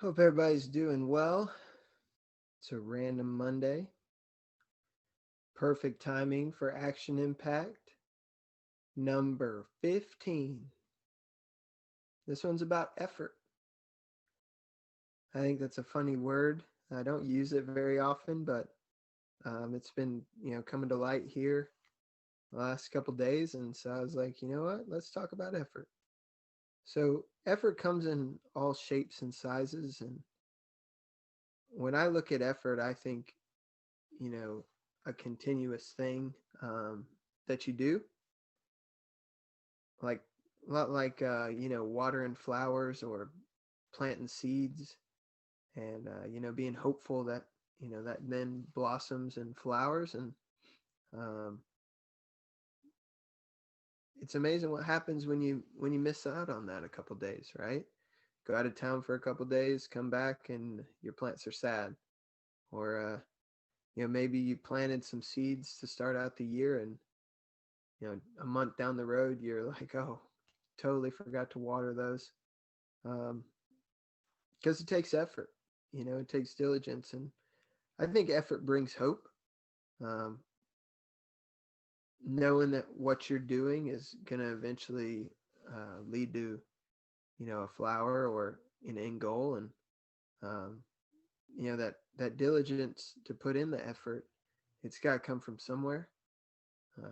Hope everybody's doing well. It's a random Monday. Perfect timing for Action Impact number 15. This one's about effort. I think that's a funny word. I don't use it very often, but it's been, coming to light here the last couple days. And so I was like, you know what? Let's talk about effort. So, effort comes in all shapes and sizes. And when I look at effort, I think you know, a continuous thing that you do, like a lot like watering flowers or planting seeds, and being hopeful that that then blossoms and flowers, and um, it's amazing what happens when you miss out on that a couple days, right? Go out of town for a couple days, come back, and your plants are sad, or maybe you planted some seeds to start out the year, and a month down the road, you're like, oh, totally forgot to water those. Um, because it takes effort, it takes diligence. And I think effort brings hope. Um, Knowing that what you're doing is going to eventually lead to, a flower or an end goal. And, um, that diligence to put in the effort, it's got to come from somewhere.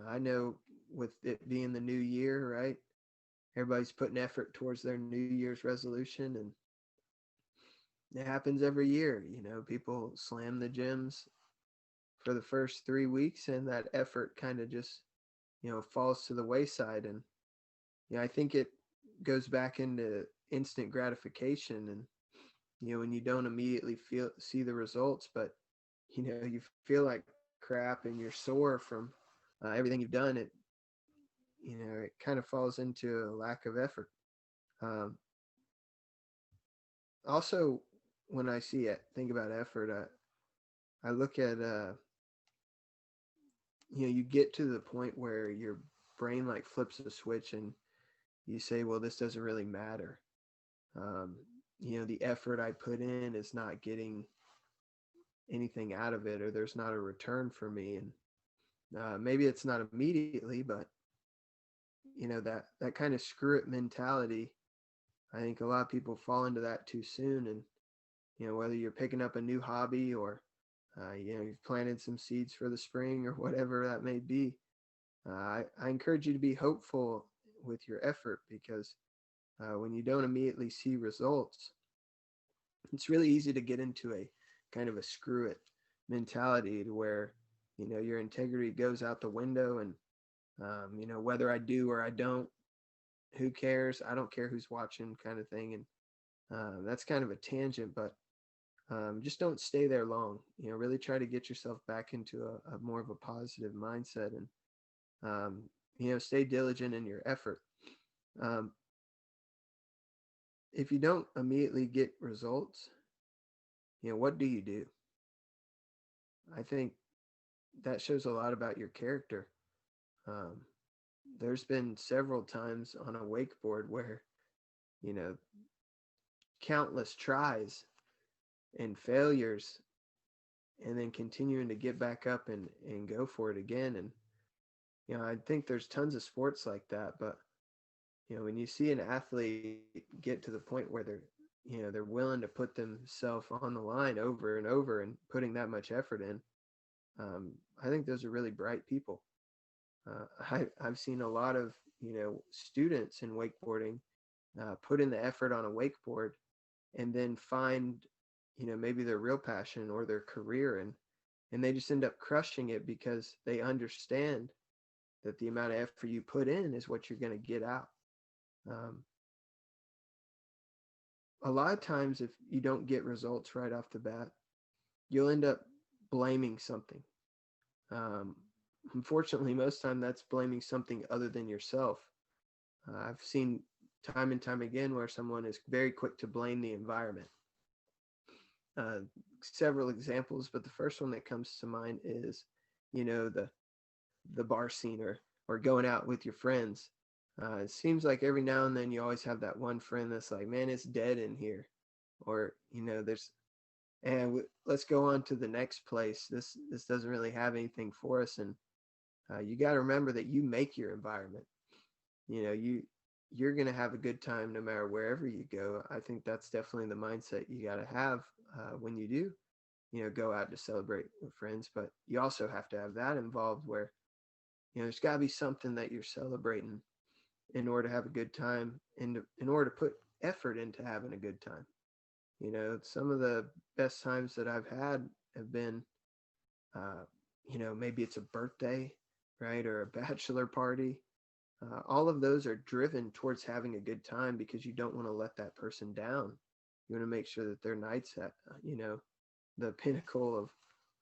I know with it being the new year, right? Everybody's putting effort towards their New Year's resolution, and it happens every year. People slam the gyms for the first 3 weeks, and that effort kind of just falls to the wayside. And I think it goes back into instant gratification, and when you don't immediately feel see the results, but you feel like crap and you're sore from everything you've done. It kind of falls into a lack of effort. Um, Also, when I see it, think about effort. I look at you get to the point where your brain like flips a switch, and you say, well, this doesn't really matter. Um, the effort I put in is not getting anything out of it, or there's not a return for me. And maybe it's not immediately, but that kind of screw it mentality. I think a lot of people fall into that too soon. And whether you're picking up a new hobby, or you've planted some seeds for the spring, or whatever that may be. I encourage you to be hopeful with your effort, because when you don't immediately see results, it's really easy to get into a kind of a screw it mentality, to where your integrity goes out the window. And whether I do or I don't, who cares? I don't care who's watching, kind of thing. And that's kind of a tangent, but just don't stay there long. Really try to get yourself back into a more of a positive mindset. And stay diligent in your effort. Um, if you don't immediately get results, what do you do? I think that shows a lot about your character. Um, there's been several times on a wakeboard where, you know, countless tries and failures, and then continuing to get back up and go for it again. And, I think there's tons of sports like that. But, when you see an athlete get to the point where they're willing to put themselves on the line over and over and putting that much effort in, I think those are really bright people. I've seen a lot of students in wakeboarding put in the effort on a wakeboard, and then find maybe their real passion or their career, and they just end up crushing it, because they understand that the amount of effort you put in is what you're going to get out. Um, a lot of times, if you don't get results right off the bat, you'll end up blaming something. Um, Unfortunately, most time that's blaming something other than yourself. I've seen time and time again where someone is very quick to blame the environment. Uh, Several examples, but the first one that comes to mind is, the bar scene, or going out with your friends. It seems like every now and then you always have that one friend that's like, man, it's dead in here. or there's and let's go on to the next place. This doesn't really have anything for us, and you got to remember that you make your environment. You're going to have a good time no matter wherever you go. I think that's definitely the mindset you got to have when you do go out to celebrate with friends. But you also have to have that involved where there's got to be something that you're celebrating in order to have a good time, and in order to put effort into having a good time. Some of the best times that I've had have been uh, maybe it's a birthday, right, or a bachelor party. All of those are driven towards having a good time because you don't want to let that person down. You want to make sure that their night's at the pinnacle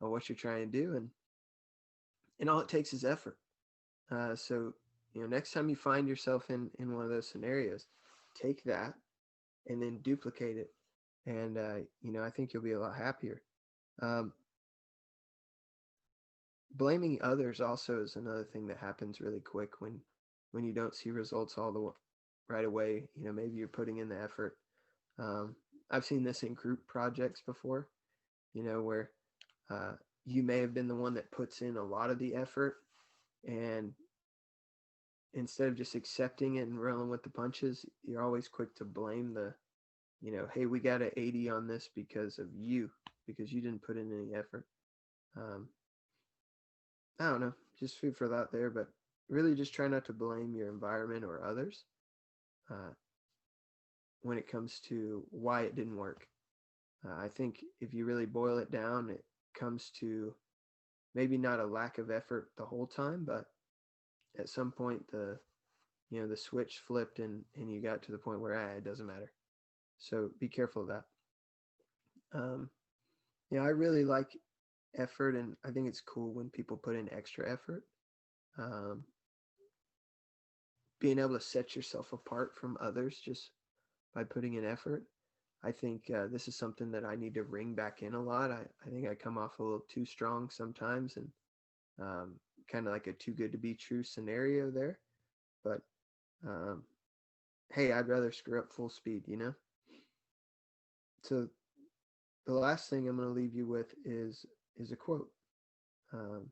of what you're trying to do, and all it takes is effort. So next time you find yourself in one of those scenarios, take that and then duplicate it, and I think you'll be a lot happier. Um, Blaming others also is another thing that happens really quick when you don't see results right away. Maybe you're putting in the effort. I've seen this in group projects before, where uh, you may have been the one that puts in a lot of the effort, and instead of just accepting it and rolling with the punches, you're always quick to blame hey, we got an 80 on this because of you, because you didn't put in any effort. Um, I don't know, just food for thought there, but really just try not to blame your environment or others uh, when it comes to why it didn't work. I think if you really boil it down, it comes to maybe not a lack of effort the whole time, but at some point the switch flipped and you got to the point where it doesn't matter. So be careful of that. Um, I really like effort, and I think it's cool when people put in extra effort. Um, Being able to set yourself apart from others just by putting in effort. I think this is something that I need to ring back in a lot. I think I come off a little too strong sometimes, and kind of like a too good to be true scenario there. But um, hey, I'd rather screw up full speed. So the last thing I'm going to leave you with is a quote. Um,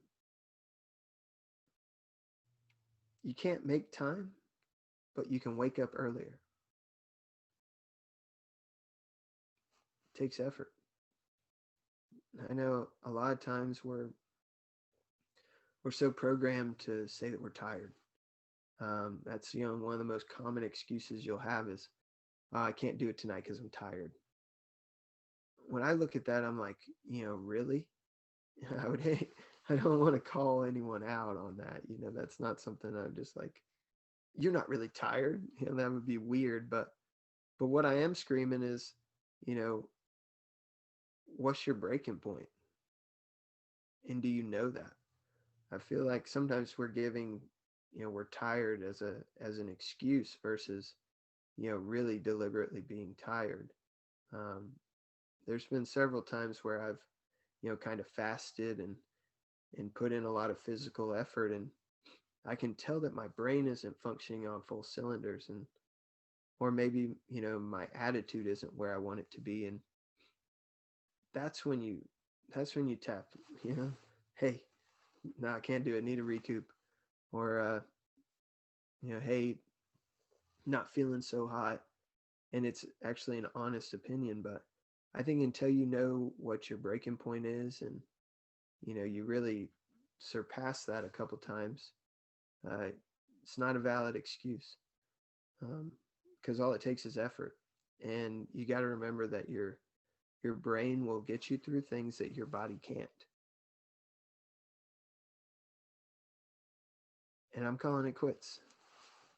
you can't make time, but you can wake up earlier. It takes effort. I know a lot of times we're so programmed to say that we're tired. That's one of the most common excuses you'll have is, oh, I can't do it tonight because I'm tired. When I look at that, I'm like, really? I would hate. I don't want to call anyone out on that. That's not something I'm just like, you're not really tired. That would be weird. But what I am screaming is, you know, what's your breaking point? And do you know that? I feel like sometimes we're giving, we're tired as an excuse versus, really deliberately being tired. Um, there's been several times where I've, kind of fasted and put in a lot of physical effort, and I can tell that my brain isn't functioning on full cylinders, and or maybe my attitude isn't where I want it to be, and that's when you that's when you tap, hey, no, I can't do it, need a recoup, or hey, not feeling so hot, and it's actually an honest opinion. But I think until you know what your breaking point is, and you really surpass that a couple times, uh, it's not a valid excuse, because all it takes is effort, and you got to remember that your brain will get you through things that your body can't. And I'm calling it quits.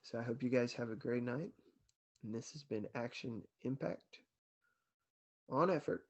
So I hope you guys have a great night. And this has been Action Impact on Effort.